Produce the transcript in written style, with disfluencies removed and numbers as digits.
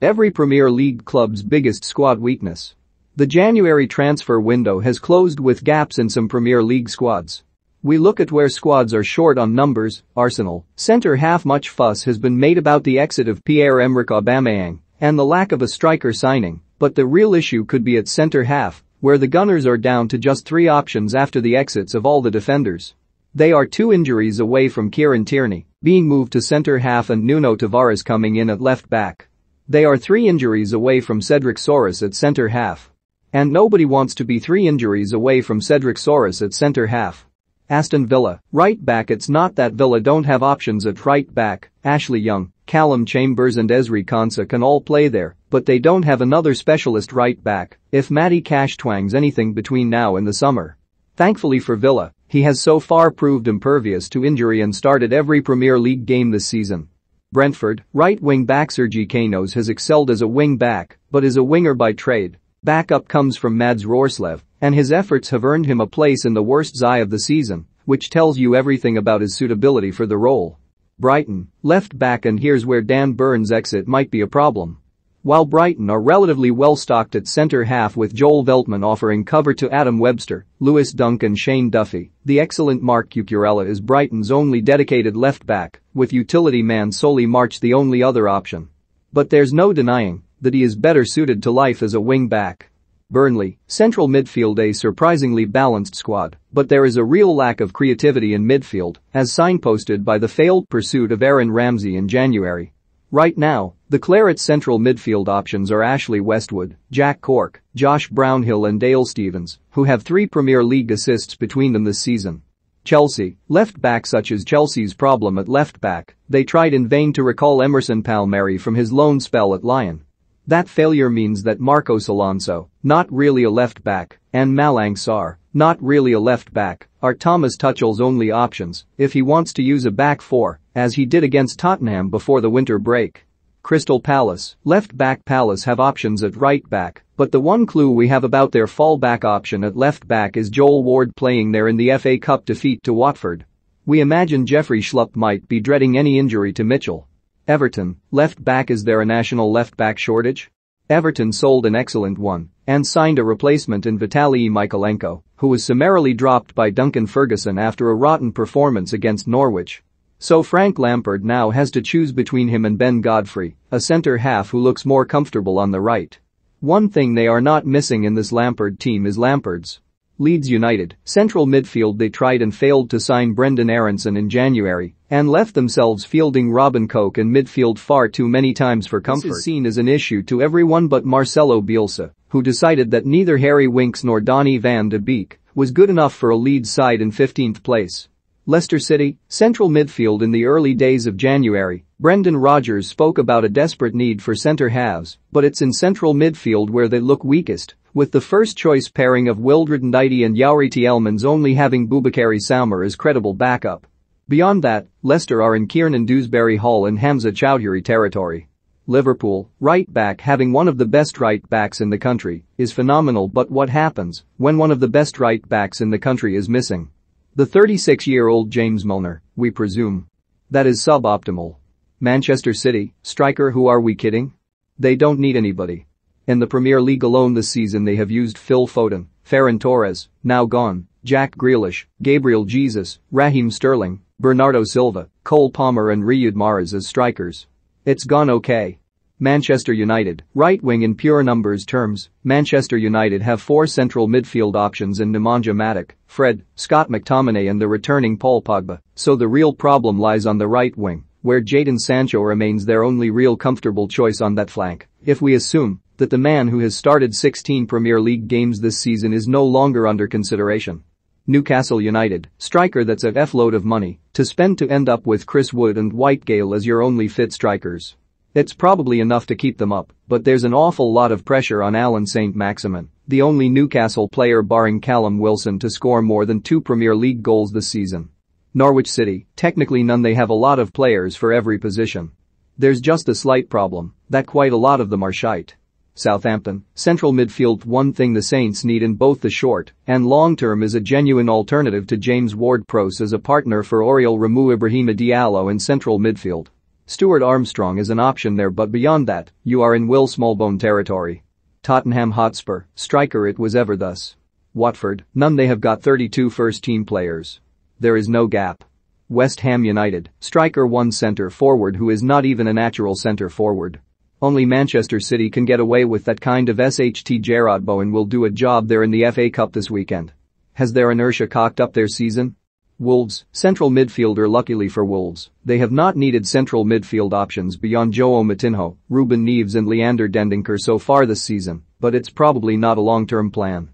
Every Premier League club's biggest squad weakness. The January transfer window has closed with gaps in some Premier League squads. We look at where squads are short on numbers. Arsenal centre-half. Much fuss has been made about the exit of Pierre-Emerick Aubameyang and the lack of a striker signing, but the real issue could be at centre-half, where the Gunners are down to just 3 options after the exits of all the defenders. They are 2 injuries away from Kieran Tierney being moved to centre-half and Nuno Tavares coming in at left-back. They are 3 injuries away from Cedric Soares at centre-half. And nobody wants to be 3 injuries away from Cedric Soares at centre-half. Aston Villa, right-back. It's not that Villa don't have options at right-back. Ashley Young, Callum Chambers and Ezri Konsa can all play there, but they don't have another specialist right-back if Matty Cash twangs anything between now and the summer. Thankfully for Villa, he has so far proved impervious to injury and started every Premier League game this season. Brentford, right wing-back Sergi Canos has excelled as a wing-back, but is a winger by trade. Backup comes from Mads Roerslev, and his efforts have earned him a place in the worst eye of the season, which tells you everything about his suitability for the role. Brighton, left-back. And here's where Dan Burns' exit might be a problem. While Brighton are relatively well-stocked at centre-half with Joel Veltman offering cover to Adam Webster, Lewis Dunk and Shane Duffy, the excellent Mark Cucurella is Brighton's only dedicated left-back, with utility man Solly March the only other option. But there's no denying that he is better suited to life as a wing-back. Burnley, central midfield. A surprisingly balanced squad, but there is a real lack of creativity in midfield, as signposted by the failed pursuit of Aaron Ramsey in January. Right now, the Clarets' central midfield options are Ashley Westwood, Jack Cork, Josh Brownhill and Dale Stevens, who have 3 Premier League assists between them this season. Chelsea, left-back. Such as Chelsea's problem at left-back, they tried in vain to recall Emerson Palmieri from his loan spell at Lyon. That failure means that Marcos Alonso, not really a left-back, and Malang Sarr, not really a left-back, are Thomas Tuchel's only options if he wants to use a back 4, as he did against Tottenham before the winter break. Crystal Palace, left-back. Palace have options at right-back, but the one clue we have about their fallback option at left-back is Joel Ward playing there in the FA Cup defeat to Watford. We imagine Jeffrey Schlupp might be dreading any injury to Mitchell. Everton, left-back. Is there a national left-back shortage? Everton sold an excellent one and signed a replacement in Vitaly Mykolenko, who was summarily dropped by Duncan Ferguson after a rotten performance against Norwich. So Frank Lampard now has to choose between him and Ben Godfrey, a centre-half who looks more comfortable on the right. One thing they are not missing in this Lampard team is Lampard's. Leeds United, central midfield. They tried and failed to sign Brendan Aronson in January and left themselves fielding Robin Koch in midfield far too many times for comfort. This is seen as an issue to everyone but Marcelo Bielsa, who decided that neither Harry Winks nor Donny van de Beek was good enough for a Leeds side in 15th place. Leicester City, central midfield. In the early days of January, Brendan Rodgers spoke about a desperate need for centre-halves, but it's in central midfield where they look weakest, with the first-choice pairing of Wildred Ndidi and Youri Tielemans only having Boubakary Soumare as credible backup. Beyond that, Leicester are in Kiernan Dewsbury Hall and Hamza Chowdhury territory. Liverpool, right-back. Having one of the best right-backs in the country is phenomenal, but what happens when one of the best right-backs in the country is missing? The 36-year-old James Milner, we presume. That is suboptimal. Manchester City, striker. Who are we kidding? They don't need anybody. In the Premier League alone this season they have used Phil Foden, Ferran Torres, now gone, Jack Grealish, Gabriel Jesus, Raheem Sterling, Bernardo Silva, Cole Palmer and Riyad Mahrez as strikers. It's gone okay. Manchester United, right wing. In pure numbers terms, Manchester United have 4 central midfield options in Nemanja Matic, Fred, Scott McTominay and the returning Paul Pogba, so the real problem lies on the right wing, where Jadon Sancho remains their only real comfortable choice on that flank, if we assume that the man who has started 16 Premier League games this season is no longer under consideration. Newcastle United, striker. That's a F-load of money to spend to end up with Chris Wood and Dwight Gale as your only fit strikers. It's probably enough to keep them up, but there's an awful lot of pressure on Alan Saint-Maximin, the only Newcastle player barring Callum Wilson to score more than 2 Premier League goals this season. Norwich City, technically none. They have a lot of players for every position. There's just a slight problem that quite a lot of them are shite. Southampton, central midfield. One thing the Saints need in both the short and long term is a genuine alternative to James Ward-Prowse as a partner for Oriol Romeu Ibrahima Diallo in central midfield. Stuart Armstrong is an option there, but beyond that, you are in Will Smallbone territory. Tottenham Hotspur, striker it was ever thus. Watford, none, they have got 32 first-team players. There is no gap. West Ham United, striker one centre forward who is not even a natural centre forward. Only Manchester City can get away with that kind of SHT. Jarrod Bowen will do a job there in the FA Cup this weekend. Has their inertia cocked up their season? Wolves, central midfielder. Luckily for Wolves, they have not needed central midfield options beyond João Moutinho, Ruben Neves and Leander Dendoncker so far this season, but it's probably not a long-term plan.